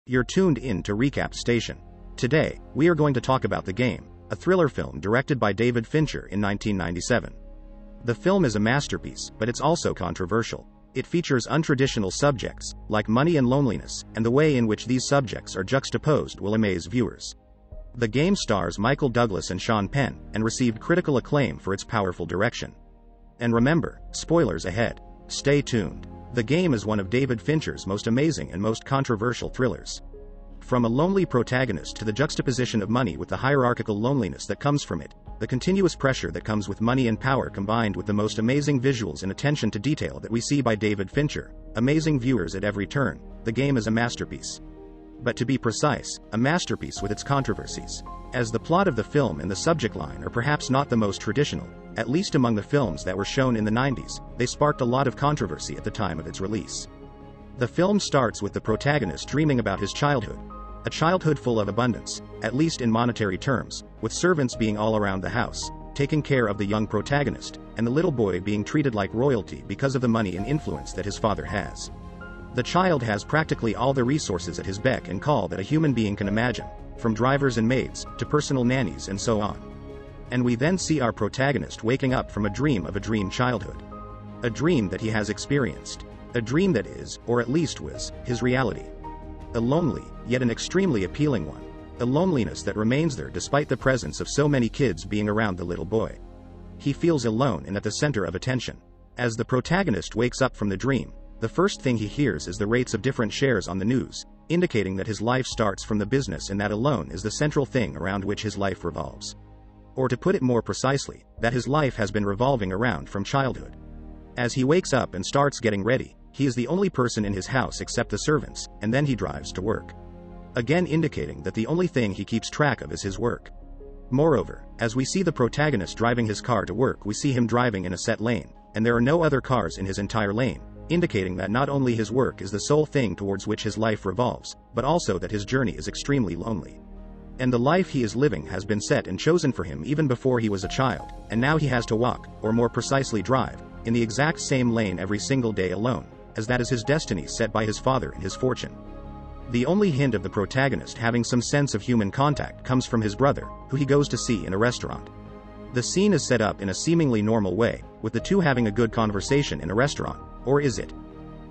You're tuned in to Recap Station. Today, we are going to talk about The Game, a thriller film directed by David Fincher in 1997. The film is a masterpiece, but it's also controversial. It features untraditional subjects, like money and loneliness, and the way in which these subjects are juxtaposed will amaze viewers. The Game stars Michael Douglas and Sean Penn, and received critical acclaim for its powerful direction. And remember, spoilers ahead. Stay tuned. The Game is one of David Fincher's most amazing and most controversial thrillers. From a lonely protagonist to the juxtaposition of money with the hierarchical loneliness that comes from it, the continuous pressure that comes with money and power combined with the most amazing visuals and attention to detail that we see by David Fincher, amazing viewers at every turn, The Game is a masterpiece. But to be precise, a masterpiece with its controversies. As the plot of the film and the subject line are perhaps not the most traditional, at least among the films that were shown in the 90s, they sparked a lot of controversy at the time of its release. The film starts with the protagonist dreaming about his childhood. A childhood full of abundance, at least in monetary terms, with servants being all around the house, taking care of the young protagonist, and the little boy being treated like royalty because of the money and influence that his father has. The child has practically all the resources at his beck and call that a human being can imagine, from drivers and maids, to personal nannies and so on. And we then see our protagonist waking up from a dream of a dream childhood. A dream that he has experienced. A dream that is, or at least was, his reality. A lonely, yet an extremely appealing one. A loneliness that remains there despite the presence of so many kids being around the little boy. He feels alone and at the center of attention. As the protagonist wakes up from the dream, the first thing he hears is the rates of different shares on the news, indicating that his life starts from the business and that alone is the central thing around which his life revolves. Or to put it more precisely, that his life has been revolving around from childhood. As he wakes up and starts getting ready, he is the only person in his house except the servants, and then he drives to work. Again indicating that the only thing he keeps track of is his work. Moreover, as we see the protagonist driving his car to work, we see him driving in a set lane, and there are no other cars in his entire lane, indicating that not only his work is the sole thing towards which his life revolves, but also that his journey is extremely lonely. And the life he is living has been set and chosen for him even before he was a child, and now he has to walk, or more precisely drive, in the exact same lane every single day alone, as that is his destiny set by his father and his fortune. The only hint of the protagonist having some sense of human contact comes from his brother, who he goes to see in a restaurant. The scene is set up in a seemingly normal way, with the two having a good conversation in a restaurant, or is it?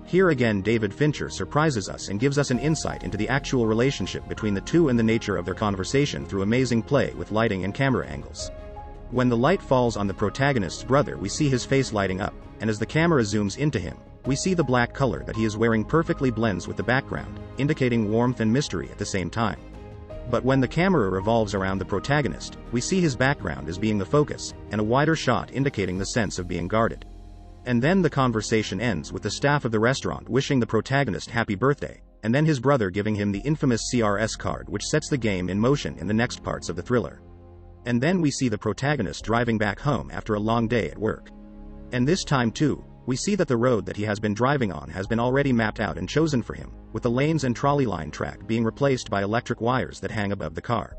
Here again David Fincher surprises us and gives us an insight into the actual relationship between the two and the nature of their conversation through amazing play with lighting and camera angles. When the light falls on the protagonist's brother, we see his face lighting up, and as the camera zooms into him, we see the black color that he is wearing perfectly blends with the background, indicating warmth and mystery at the same time. But when the camera revolves around the protagonist, we see his background as being the focus, and a wider shot indicating the sense of being guarded. And then the conversation ends with the staff of the restaurant wishing the protagonist happy birthday, and then his brother giving him the infamous CRS card which sets the game in motion in the next parts of the thriller. And then we see the protagonist driving back home after a long day at work. And this time too, we see that the road that he has been driving on has been already mapped out and chosen for him, with the lanes and trolley line track being replaced by electric wires that hang above the car.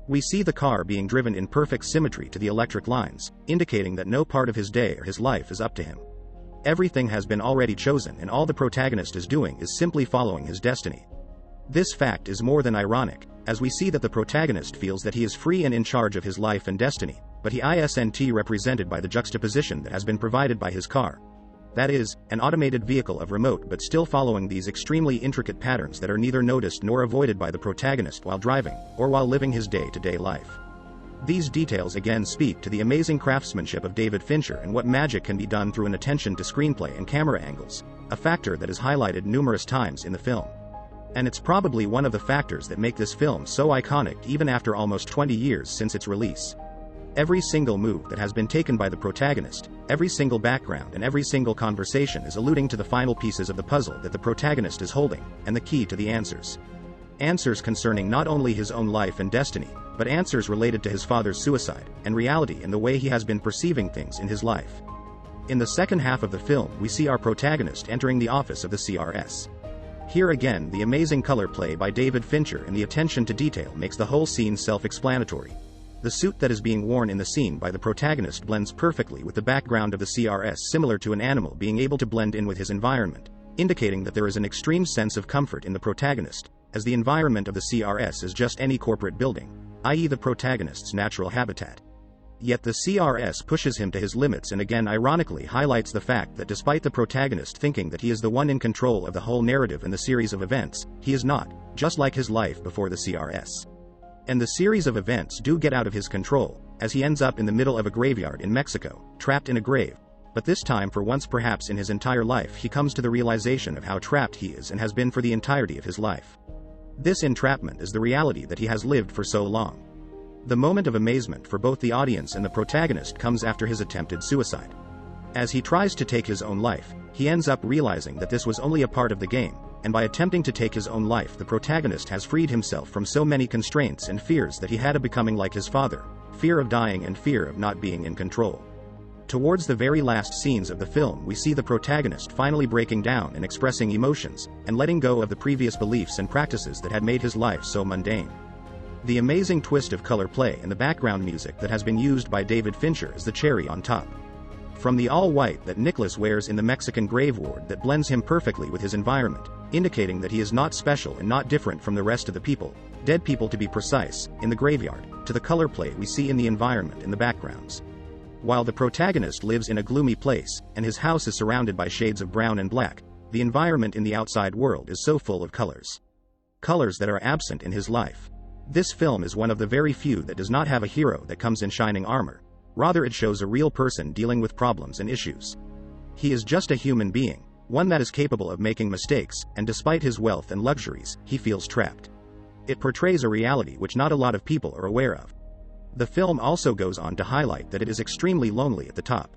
We see the car being driven in perfect symmetry to the electric lines, indicating that no part of his day or his life is up to him. Everything has been already chosen and all the protagonist is doing is simply following his destiny. This fact is more than ironic, as we see that the protagonist feels that he is free and in charge of his life and destiny, but he isn't represented by the juxtaposition that has been provided by his car. That is, an automated vehicle of remote but still following these extremely intricate patterns that are neither noticed nor avoided by the protagonist while driving, or while living his day-to-day life. These details again speak to the amazing craftsmanship of David Fincher and what magic can be done through an attention to screenplay and camera angles, a factor that is highlighted numerous times in the film. And it's probably one of the factors that make this film so iconic even after almost 20 years since its release. Every single move that has been taken by the protagonist, every single background and every single conversation is alluding to the final pieces of the puzzle that the protagonist is holding, and the key to the answers. Answers concerning not only his own life and destiny, but answers related to his father's suicide, and reality in the way he has been perceiving things in his life. In the second half of the film, we see our protagonist entering the office of the CRS. Here again, the amazing color play by David Fincher and the attention to detail makes the whole scene self-explanatory. The suit that is being worn in the scene by the protagonist blends perfectly with the background of the CRS, similar to an animal being able to blend in with his environment, indicating that there is an extreme sense of comfort in the protagonist, as the environment of the CRS is just any corporate building, i.e. the protagonist's natural habitat. Yet the CRS pushes him to his limits and again ironically highlights the fact that despite the protagonist thinking that he is the one in control of the whole narrative and the series of events, he is not, just like his life before the CRS. And the series of events do get out of his control, as he ends up in the middle of a graveyard in Mexico, trapped in a grave. But this time, for once perhaps in his entire life, he comes to the realization of how trapped he is and has been for the entirety of his life. This entrapment is the reality that he has lived for so long. The moment of amazement for both the audience and the protagonist comes after his attempted suicide. As he tries to take his own life, he ends up realizing that this was only a part of the game, and by attempting to take his own life, the protagonist has freed himself from so many constraints and fears that he had of becoming like his father, fear of dying and fear of not being in control. Towards the very last scenes of the film, we see the protagonist finally breaking down and expressing emotions, and letting go of the previous beliefs and practices that had made his life so mundane. The amazing twist of color play and the background music that has been used by David Fincher is the cherry on top. From the all-white that Nicholas wears in the Mexican grave ward that blends him perfectly with his environment, indicating that he is not special and not different from the rest of the people, dead people to be precise, in the graveyard, to the color play we see in the environment in the backgrounds. While the protagonist lives in a gloomy place, and his house is surrounded by shades of brown and black, the environment in the outside world is so full of colors. Colors that are absent in his life. This film is one of the very few that does not have a hero that comes in shining armor. Rather, it shows a real person dealing with problems and issues. He is just a human being, one that is capable of making mistakes, and despite his wealth and luxuries, he feels trapped. It portrays a reality which not a lot of people are aware of. The film also goes on to highlight that it is extremely lonely at the top.